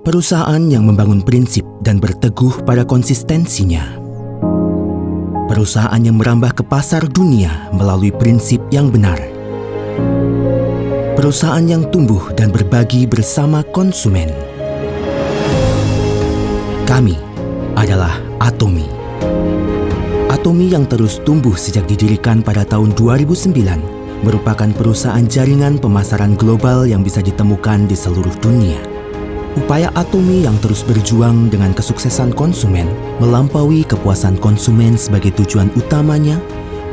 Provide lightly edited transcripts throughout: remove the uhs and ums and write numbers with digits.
Perusahaan yang membangun prinsip dan berteguh pada konsistensinya. Perusahaan yang merambah ke pasar dunia melalui prinsip yang benar. Perusahaan yang tumbuh dan berbagi bersama konsumen. Kami adalah Atomy. Atomy yang terus tumbuh sejak didirikan pada tahun 2009 merupakan perusahaan jaringan pemasaran global yang bisa ditemukan di seluruh dunia. Upaya Atomy yang terus berjuang dengan kesuksesan konsumen melampaui kepuasan konsumen sebagai tujuan utamanya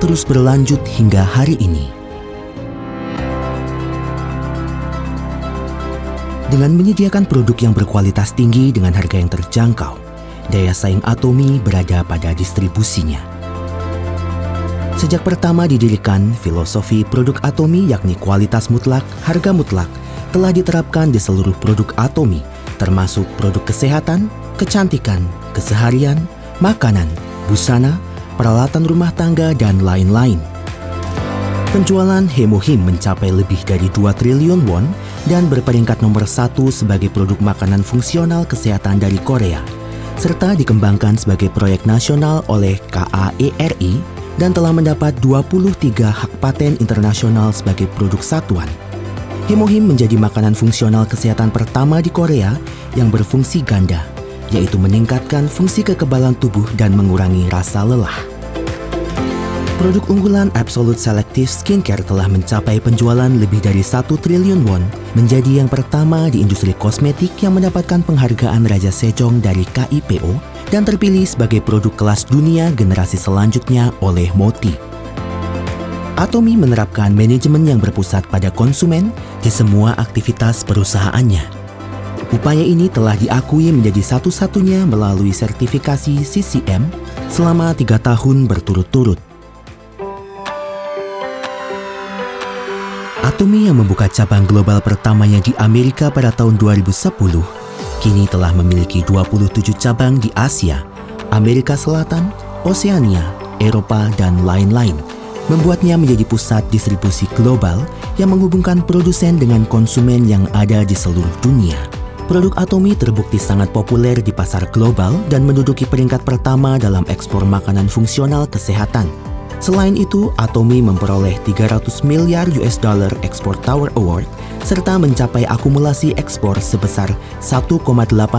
terus berlanjut hingga hari ini. Dengan menyediakan produk yang berkualitas tinggi dengan harga yang terjangkau, daya saing Atomy berada pada distribusinya. Sejak pertama didirikan, filosofi produk Atomy yakni kualitas mutlak, harga mutlak telah diterapkan di seluruh produk Atomy, termasuk produk kesehatan, kecantikan, keseharian, makanan, busana, peralatan rumah tangga, dan lain-lain. Penjualan Hemohim mencapai lebih dari 2 triliun won dan berperingkat nomor 1 sebagai produk makanan fungsional kesehatan dari Korea, serta dikembangkan sebagai proyek nasional oleh KAERI dan telah mendapat 23 hak paten internasional sebagai produk satuan. Hemohim menjadi makanan fungsional kesehatan pertama di Korea yang berfungsi ganda, yaitu meningkatkan fungsi kekebalan tubuh dan mengurangi rasa lelah. Produk unggulan Absolute Selective Skincare telah mencapai penjualan lebih dari 1 triliun won, menjadi yang pertama di industri kosmetik yang mendapatkan penghargaan Raja Sejong dari KIPO dan terpilih sebagai produk kelas dunia generasi selanjutnya oleh Moti. Atomy menerapkan manajemen yang berpusat pada konsumen di semua aktivitas perusahaannya. Upaya ini telah diakui menjadi satu-satunya melalui sertifikasi CCM selama 3 tahun berturut-turut. Atomy yang membuka cabang global pertamanya di Amerika pada tahun 2010, kini telah memiliki 27 cabang di Asia, Amerika Selatan, Oseania, Eropa, dan lain-lain, membuatnya menjadi pusat distribusi global yang menghubungkan produsen dengan konsumen yang ada di seluruh dunia. Produk Atomy terbukti sangat populer di pasar global dan menduduki peringkat pertama dalam ekspor makanan fungsional kesehatan. Selain itu, Atomy memperoleh 300 miliar US dollar Export Tower Award serta mencapai akumulasi ekspor sebesar 1,8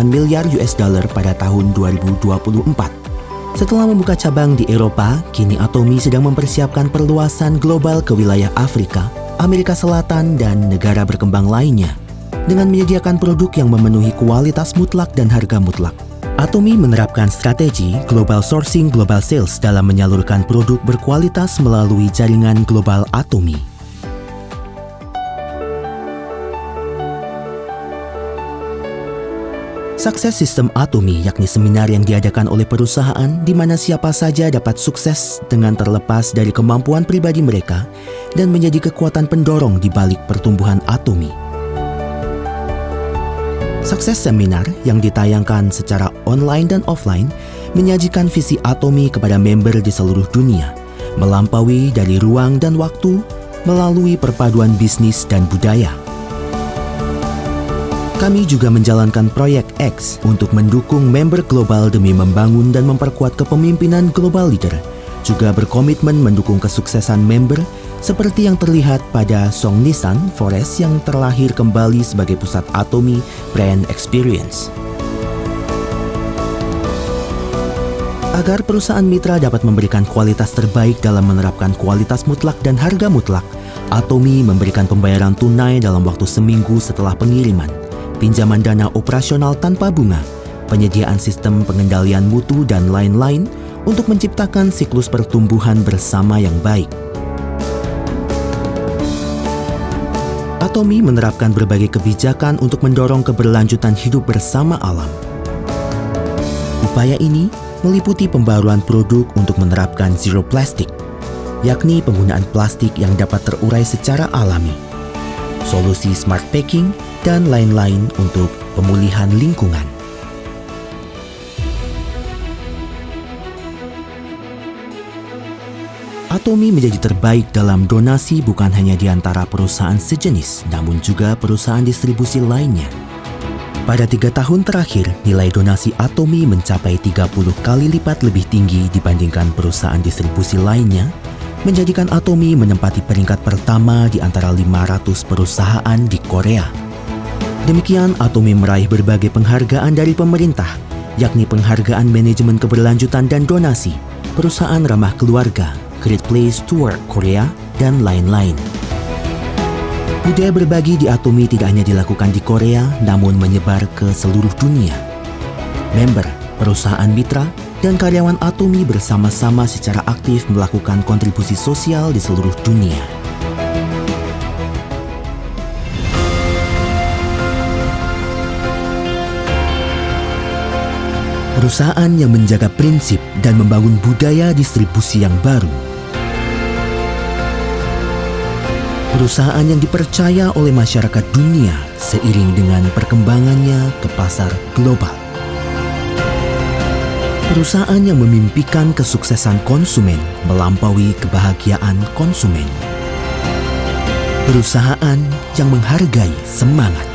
miliar US dollar pada tahun 2024. Setelah membuka cabang di Eropa, kini Atomy sedang mempersiapkan perluasan global ke wilayah Afrika, Amerika Selatan, dan negara berkembang lainnya. Dengan menyediakan produk yang memenuhi kualitas mutlak dan harga mutlak, Atomy menerapkan strategi Global Sourcing Global Sales dalam menyalurkan produk berkualitas melalui jaringan global Atomy. Sukses Sistem Atomy yakni seminar yang diadakan oleh perusahaan di mana siapa saja dapat sukses dengan terlepas dari kemampuan pribadi mereka dan menjadi kekuatan pendorong di balik pertumbuhan Atomy. Sukses seminar yang ditayangkan secara online dan offline menyajikan visi Atomy kepada member di seluruh dunia, melampaui dari ruang dan waktu melalui perpaduan bisnis dan budaya. Kami juga menjalankan proyek X untuk mendukung member global demi membangun dan memperkuat kepemimpinan global leader, juga berkomitmen mendukung kesuksesan member seperti yang terlihat pada Songnisan Forest yang terlahir kembali sebagai pusat Atomy Brand Experience. Agar perusahaan mitra dapat memberikan kualitas terbaik dalam menerapkan kualitas mutlak dan harga mutlak, Atomy memberikan pembayaran tunai dalam waktu seminggu setelah pengiriman, pinjaman dana operasional tanpa bunga, penyediaan sistem pengendalian mutu, dan lain-lain untuk menciptakan siklus pertumbuhan bersama yang baik. Atomy menerapkan berbagai kebijakan untuk mendorong keberlanjutan hidup bersama alam. Upaya ini meliputi pembaruan produk untuk menerapkan zero plastic, yakni penggunaan plastik yang dapat terurai secara alami, solusi smart packing, dan lain-lain untuk pemulihan lingkungan. Atomy menjadi terbaik dalam donasi bukan hanya di antara perusahaan sejenis, namun juga perusahaan distribusi lainnya. Pada 3 tahun terakhir, nilai donasi Atomy mencapai 30 kali lipat lebih tinggi dibandingkan perusahaan distribusi lainnya, menjadikan Atomy menempati peringkat pertama di antara 500 perusahaan di Korea. Demikian, Atomy meraih berbagai penghargaan dari pemerintah, yakni penghargaan manajemen keberlanjutan dan donasi, perusahaan ramah keluarga, Great Place to Work Korea, dan lain-lain. Budaya berbagi di Atomy tidak hanya dilakukan di Korea, namun menyebar ke seluruh dunia. Member, perusahaan mitra, dan karyawan Atomy bersama-sama secara aktif melakukan kontribusi sosial di seluruh dunia. Perusahaan yang menjaga prinsip dan membangun budaya distribusi yang baru. Perusahaan yang dipercaya oleh masyarakat dunia seiring dengan perkembangannya ke pasar global. Perusahaan yang memimpikan kesuksesan konsumen melampaui kebahagiaan konsumen. Perusahaan yang menghargai semangat.